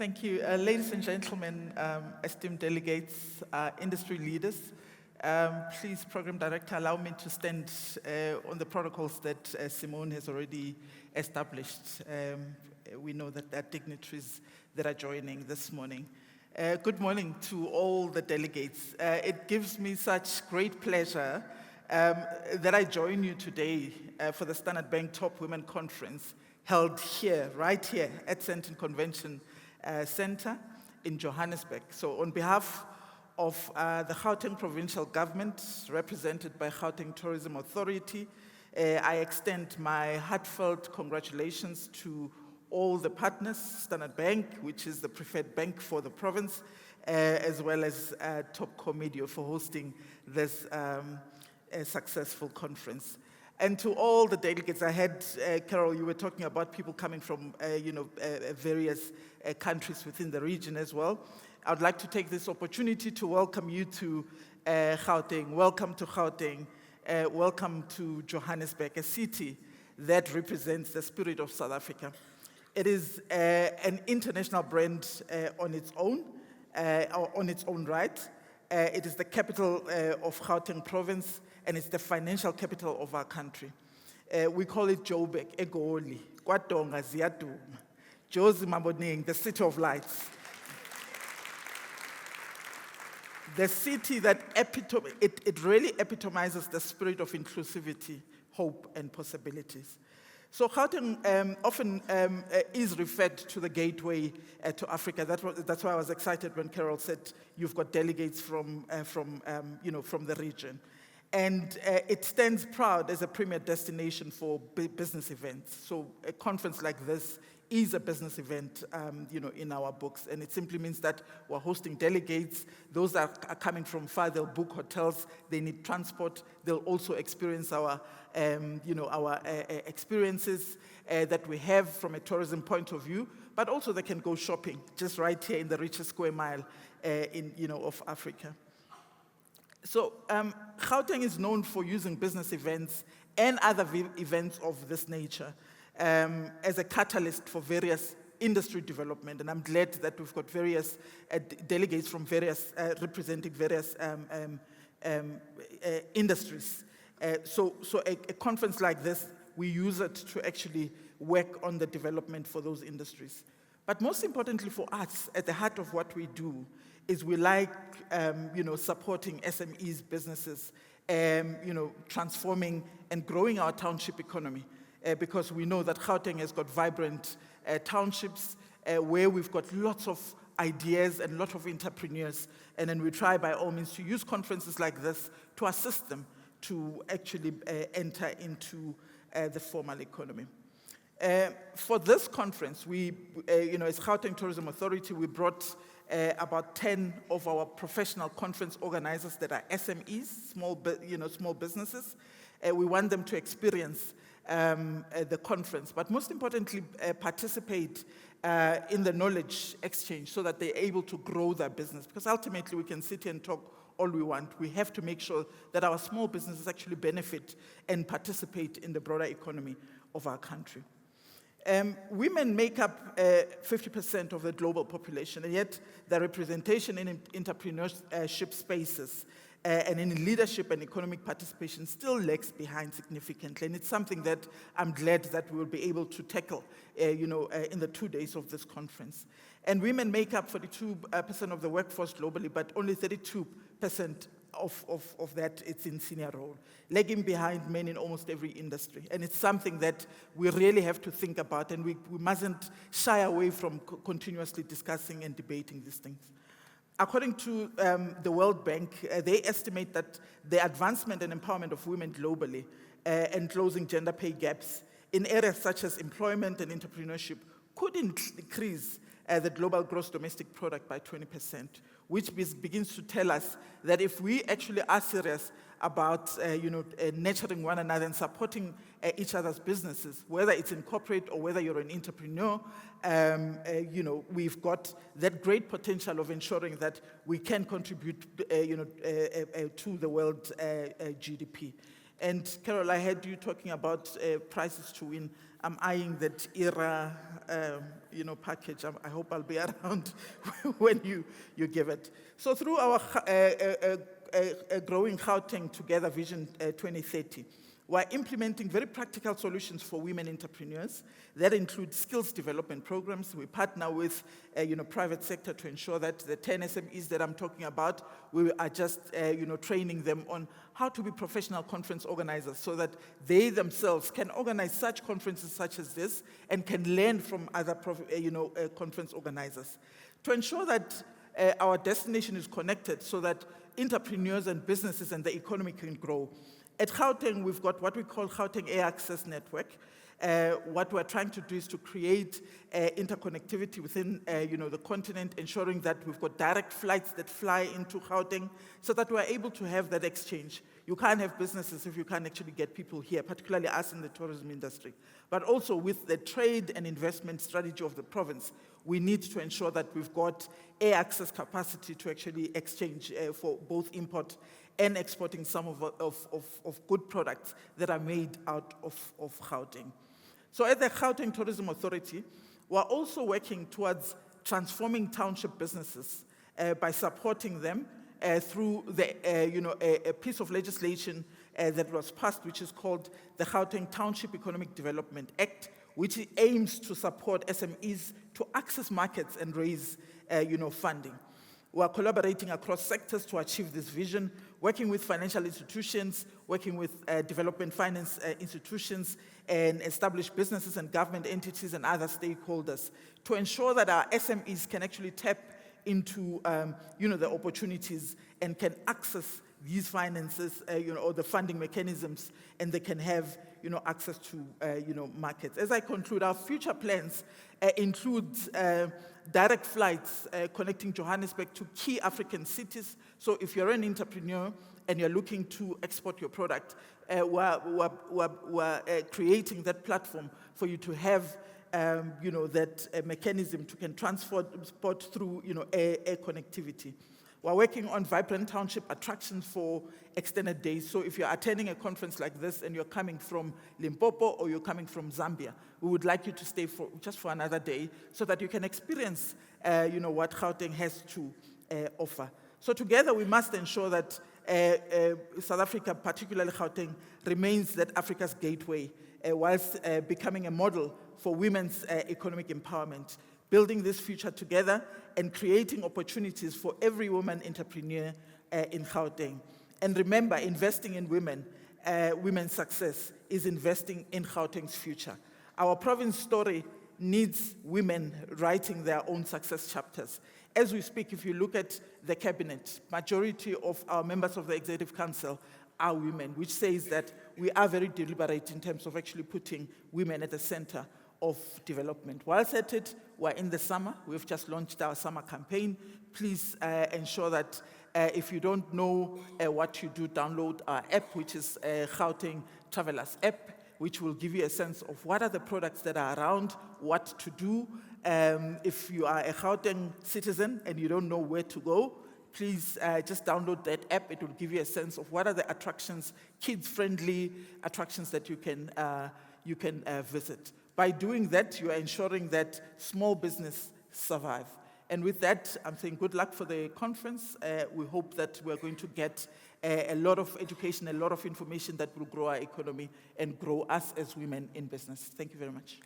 Thank you. Ladies and gentlemen, esteemed delegates, industry leaders, please, Program Director, allow me to stand on the protocols that Simone has already established. We know that there are dignitaries that are joining this morning. Good morning to all the delegates. It gives me such great pleasure that I join you today for the Standard Bank Top Women Conference held here, right here at Sandton Convention Center in Johannesburg. So on behalf of the Gauteng Provincial Government, represented by Gauteng Tourism Authority, I extend my heartfelt congratulations to all the partners, Standard Bank, which is the preferred bank for the province, as well as Top Media for hosting this successful conference. And to all the delegates, I had, Carol, you were talking about people coming from, various countries within the region as well. I would like to take this opportunity to welcome you to Gauteng. Welcome to Gauteng. Welcome to Johannesburg, a city that represents the spirit of South Africa. It is an international brand on its own right. It is the capital of Gauteng province, and it's the financial capital of our country. We call it Joburg, Egoli, Kwatonga, Ziaduma, Jozi Maboning, the city of lights. The city that it really epitomizes the spirit of inclusivity, hope, and possibilities. So Gauteng often is referred to the gateway to Africa. That's why I was excited when Carol said you've got delegates from the region. And it stands proud as a premier destination for business events. So a conference like this is a business event, in our books. And it simply means that we're hosting delegates. Those are coming from far, they'll book hotels, they need transport. They'll also experience our experiences that we have from a tourism point of view, but also they can go shopping just right here in the richest square mile of Africa. So Gauteng is known for using business events and other events of this nature as a catalyst for various industry development. And I'm glad that we've got various delegates from various, representing various industries. So a conference like this, we use it to actually work on the development for those industries. But most importantly for us, at the heart of what we do, is we like, supporting SMEs, businesses, transforming and growing our township economy, because we know that Gauteng has got vibrant townships where we've got lots of ideas and a lot of entrepreneurs, and then we try by all means to use conferences like this to assist them to actually enter into the formal economy. For this conference, we, as Gauteng Tourism Authority, we brought about 10 of our professional conference organizers that are SMEs, small businesses. We want them to experience the conference, but most importantly, participate in the knowledge exchange so that they're able to grow their business. Because ultimately, we can sit here and talk all we want. We have to make sure that our small businesses actually benefit and participate in the broader economy of our country. Women make up 50% of the global population, and yet their representation in entrepreneurship spaces and in leadership and economic participation still lags behind significantly. And it's something that I'm glad that we will be able to tackle, in the 2 days of this conference. And women make up 42% of the workforce globally, but only 32% of that it's in senior role, lagging behind men in almost every industry. And it's something that we really have to think about, and we mustn't shy away from continuously discussing and debating these things. According to the World Bank, they estimate that the advancement and empowerment of women globally and closing gender pay gaps in areas such as employment and entrepreneurship could increase the global gross domestic product by 20%, which begins to tell us that if we actually are serious about nurturing one another and supporting each other's businesses, whether it's in corporate or whether you're an entrepreneur, we've got that great potential of ensuring that we can contribute to the world GDP. And Carol, I heard you talking about prizes to win. I'm eyeing that ERA, package. I hope I'll be around when you give it. So through our growing Gauteng Together Vision 2030, we're implementing very practical solutions for women entrepreneurs. That includes skills development programs. We partner with private sector to ensure that the 10 SMEs that I'm talking about, we are just training them on how to be professional conference organizers so that they themselves can organize such conferences such as this and can learn from other conference organizers. To ensure that our destination is connected so that entrepreneurs and businesses and the economy can grow. At Gauteng, we've got what we call Gauteng Air Access Network. What we're trying to do is to create interconnectivity within the continent, ensuring that we've got direct flights that fly into Gauteng so that we're able to have that exchange. You can't have businesses if you can't actually get people here, particularly us in the tourism industry. But also with the trade and investment strategy of the province, we need to ensure that we've got air access capacity to actually exchange for both import and exporting some of good products that are made out of Gauteng. So at the Gauteng Tourism Authority, we're also working towards transforming township businesses by supporting them through a piece of legislation that was passed, which is called the Gauteng Township Economic Development Act, which aims to support SMEs to access markets and raise funding. We are collaborating across sectors to achieve this vision, working with financial institutions, working with development finance institutions, and established businesses and government entities and other stakeholders to ensure that our SMEs can actually tap into the opportunities and can access these finances, or the funding mechanisms, and they can have access to markets. As I conclude, our future plans include direct flights connecting Johannesburg to key African cities. So if you're an entrepreneur and you're looking to export your product, we're creating that platform for you to have that mechanism to can transport through air connectivity. We're working on vibrant township attractions for extended days. So if you're attending a conference like this and you're coming from Limpopo or you're coming from Zambia, we would like you to stay just for another day so that you can experience what Gauteng has to offer. So together we must ensure that South Africa, particularly Gauteng, remains that Africa's gateway whilst becoming a model for women's economic empowerment, building this future together and creating opportunities for every woman entrepreneur in Gauteng. And remember, investing in women's success is investing in Gauteng's future. Our province story needs women writing their own success chapters. As we speak, if you look at the cabinet, majority of our members of the Executive Council are women, which says that we are very deliberate in terms of actually putting women at the center of development. Whilst at it, we're in the summer. We've just launched our summer campaign. Please ensure that if you don't know what you do, download our app, which is Gauteng Travelers app, which will give you a sense of what are the products that are around, what to do. If you are a Gauteng citizen and you don't know where to go, please just download that app. It will give you a sense of what are the attractions, kids-friendly attractions that you can visit. By doing that, you are ensuring that small business survive. And with that, I'm saying good luck for the conference. We hope that we're going to get a lot of education, a lot of information that will grow our economy and grow us as women in business. Thank you very much.